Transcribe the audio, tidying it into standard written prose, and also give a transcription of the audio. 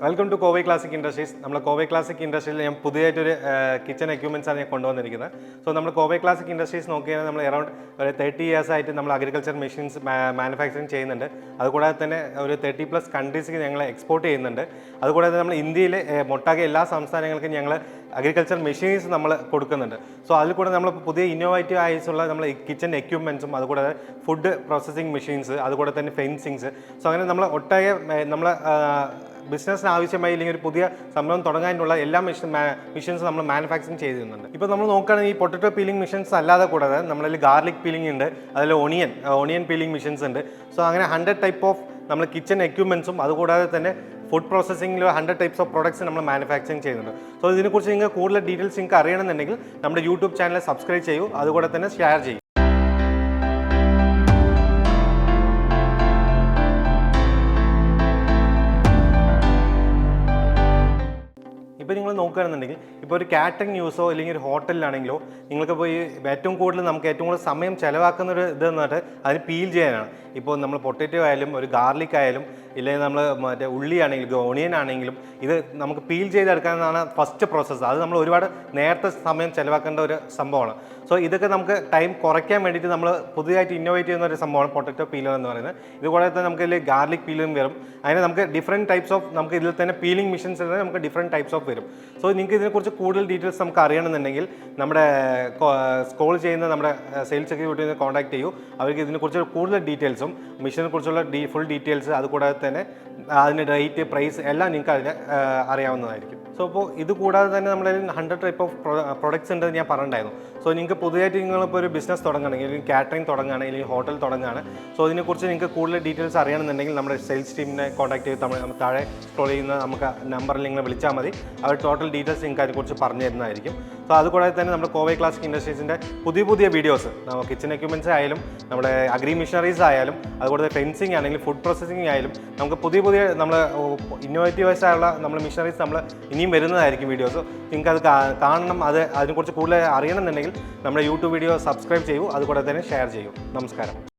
Welcome to Kovai Classic Industries. നമ്മൾ Kovai classic ഇൻഡസ്ട്രിയിൽ ഞാൻ പുതിയതായിട്ടൊരു കിച്ചൺ എക്യുപ്മെൻറ്റ്സാണ് ഞാൻ കൊണ്ടുവന്നിരിക്കുന്നത്. സോ നമ്മൾ കോവൈ ക്ലാസിക് ഇൻഡസ്ട്രീസ് നോക്കിയാൽ നമ്മൾ അറൗണ്ട് ഒരു 30 years ആയിട്ട് നമ്മൾ അഗ്രികൾച്ചർ മെഷീൻസ് മാനുഫാക്ചറിങ് ചെയ്യുന്നുണ്ട്. അതുകൂടാതെ തന്നെ ഒരു 30+ കൺട്രീസിലേക്ക് ഞങ്ങൾ എക്സ്പോർട്ട് ചെയ്യുന്നുണ്ട്. അതുകൂടാതെ നമ്മൾ ഇന്ത്യയിലെ മൊട്ടാകെ എല്ലാ സംസ്ഥാനങ്ങൾക്കും ഞങ്ങൾ അഗ്രികൾച്ചർ മെഷീൻസ് നമ്മൾ കൊടുക്കുന്നുണ്ട്. സോ അതിൽ കൂടെ നമ്മൾ പുതിയ ഇന്നോവേറ്റീവ് ആയിട്ടുള്ള നമ്മൾ കിച്ചൺ എക്യുപ്മെൻറ്റ്സും അതുകൂടാതെ ഫുഡ് പ്രോസസ്സിംഗ് മെഷീൻസ് അതുകൂടെ തന്നെ ഫെൻസിങ്സ്. സോ അങ്ങനെ ഒട്ടാകെ നമ്മൾ ബിസിനസ്സിന് ആവശ്യമായി അല്ലെങ്കിൽ ഒരു പുതിയ സംരംഭം തുടങ്ങാനുള്ള എല്ലാ മെഷീൻസ് നമ്മൾ മാനുഫാക്ചറിങ് ചെയ്തിരുന്നുണ്ട്. ഇപ്പോൾ നമ്മൾ നോക്കുകയാണെങ്കിൽ ഈ പൊട്ടറ്റോ പീലിംഗ് മെഷീൻസ് അല്ലാതെ കൂടാതെ നമ്മളിൽ ഗാർലിക് പീലിംഗ് ഉണ്ട്, അതിൽ ഓണിയൻ പീലിംഗ് മെഷീൻസ് ഉണ്ട്. സോ അങ്ങനെ 100 ടൈപ്പ് ഓഫ് നമ്മൾ കിച്ചൺ എക്യുപ്മെൻറ്റ്സും അതുകൂടാതെ തന്നെ ഫുഡ് പ്രോസസ്സിംഗിൽ 100 ടൈപ്സ് ഓഫ് പ്രോഡക്ട്സ് നമ്മൾ മാനുഫാക്ചറിങ് ചെയ്യുന്നുണ്ട്. സോ ഇതിനെക്കുറിച്ച് നിങ്ങൾക്ക് കൂടുതൽ ഡീറ്റെയിൽസ് നിങ്ങൾക്ക് അറിയണമെന്നുണ്ടെങ്കിൽ നമ്മുടെ യൂട്യൂബ് ചാനൽ സബ്സ്ക്രൈബ് ചെയ്യൂ, അതുകൂടെ തന്നെ ഷെയർ ചെയ്യും. ഇപ്പോൾ നിങ്ങൾ നോക്കുകയാണെന്നുണ്ടെങ്കിൽ ഇപ്പോൾ ഒരു കാറ്ററിംഗ് യൂസോ അല്ലെങ്കിൽ ഒരു ഹോട്ടലിലാണെങ്കിലോ നിങ്ങൾക്ക് പോയി ഏറ്റവും കൂടുതൽ സമയം ചിലവാക്കുന്ന ഒരു ഇതെന്ന് പറഞ്ഞാൽ അതിന് പീൽ ചെയ്യാനാണ്. ഇപ്പോൾ നമ്മൾ പൊട്ടറ്റോ ആയാലും ഒരു ഗാർലിക് ആയാലും ഇല്ലെങ്കിൽ നമ്മൾ മറ്റേ ഉള്ളി ആണെങ്കിലും ഓണിയൻ ആണെങ്കിലും ഇത് നമുക്ക് പീൽ ചെയ്തെടുക്കാനാണ് ഫസ്റ്റ് പ്രോസസ്സ്. അത് നമ്മൾ ഒരുപാട് നേരത്തെ സമയം ചിലവാക്കേണ്ട ഒരു സംഭവമാണ്. സോ ഇതൊക്കെ നമുക്ക് ടൈം കുറയ്ക്കാൻ വേണ്ടിയിട്ട് നമ്മൾ പുതിയതായിട്ട് ഇന്നോവേറ്റ് ചെയ്യുന്ന ഒരു സംഭവമാണ് പൊട്ടറ്റോ പീലർ എന്ന് പറയുന്നത്. ഇതുകൂടാതെ തന്നെ നമുക്ക് ഇതിൽ ഗാർലിക് പീലും വരും. അതിന് നമുക്ക് ഡിഫറെൻറ്റ് ടൈപ്സ് ഓഫ് നമുക്ക് ഇതിൽ തന്നെ പീലിംഗ് മെഷീൻസ് നമുക്ക് ഡിഫറെൻറ്റ് ടൈപ്സ് ഓഫ് വരും. സോ നിങ്ങൾക്ക് ഇതിനെക്കുറിച്ച് കൂടുതൽ ഡീറ്റെയിൽസ് നമുക്ക് അറിയണമെന്നുണ്ടെങ്കിൽ നമ്മുടെ കോൾ ചെയ്യുന്ന നമ്മുടെ സെയിൽസ് എക്സിക്യൂട്ടീവിനെ കോൺടാക്ട് ചെയ്യൂ. അവർക്ക് ഇതിനെക്കുറിച്ച് കൂടുതൽ ഡീറ്റെയിൽസും മെഷീനെ കുറിച്ചുള്ള ഫുൾ ഡീറ്റെയിൽസ് അതുകൂടാതെ തന്നെ അതിൻ്റെ റേറ്റ് പ്രൈസ് എല്ലാം നിങ്ങൾക്ക് അതിന് അറിയാവുന്നതായിരിക്കും. സോ അപ്പോൾ ഇത് കൂടാതെ തന്നെ നമ്മുടെ 100 ടൈപ്പ് ഓഫ് പ്രൊഡക്ട്സ് ഉണ്ടെന്ന് ഞാൻ പറഞ്ഞിട്ടുണ്ടായിരുന്നു. സോ നിങ്ങൾക്ക് പുതിയതായിട്ട് നിങ്ങളിപ്പോൾ ഒരു ബിസിനസ് തുടങ്ങുകയാണെങ്കിൽ അല്ലെങ്കിൽ കാറ്ററിംഗ് തുടങ്ങുകയാണെങ്കിൽ അല്ലെങ്കിൽ ഹോട്ടൽ തുടങ്ങുകയാണ്. സോ ഇതിനെക്കുറിച്ച് നിങ്ങൾക്ക് കൂടുതൽ ഡീറ്റെയിൽസ് അറിയണമെന്നുണ്ടെങ്കിൽ നമ്മുടെ സെയിൽസ് ടീമിനെ കോൺടാക്ട് ചെയ്ത് നമ്മൾ താഴെ സ്ക്രോൾ ചെയ്യുന്ന നമുക്ക് നമ്പറിൽ നിങ്ങൾ വിളിച്ചാൽ മതി. അവർ ടോട്ടൽ ഡീറ്റെയിൽസ് നിങ്ങൾക്ക് അതിനെക്കുറിച്ച് പറഞ്ഞു തരുന്നതായിരിക്കും. സോ അതുകൂടാതെ തന്നെ നമ്മുടെ കോവൈ ക്ലാസിക് ഇൻഡസ്ട്രീസിൻ്റെ പുതിയ വീഡിയോസ് കിച്ചൺ എക്യുപ്മെൻറ്റ്സ് ആയാലും നമ്മുടെ അഗ്രി മെഷീനറീസ് ആയാലും അതുകൂടാതെ ഫെൻസിങ് ആണെങ്കിലും ഫുഡ് പ്രോസസ്സിംഗ് ആയാലും നമുക്ക് പുതിയ നമ്മൾ ഇന്നോവേറ്റീവ്സ് ആയുള്ള നമ്മൾ മെഷീനറീസ് നമ്മൾ ഇനിയും വരുന്നതായിരിക്കും വീഡിയോസ്. നിങ്ങൾക്ക് അത് കാണണം, അതിനെക്കുറിച്ച് കൂടുതൽ അറിയണമെന്നുണ്ടെങ്കിൽ നമ്മുടെ യൂട്യൂബ് വീഡിയോ സബ്സ്ക്രൈബ് ചെയ്യൂ, അതുകൂടെ തന്നെ ഷെയർ ചെയ്യൂ. നമസ്കാരം.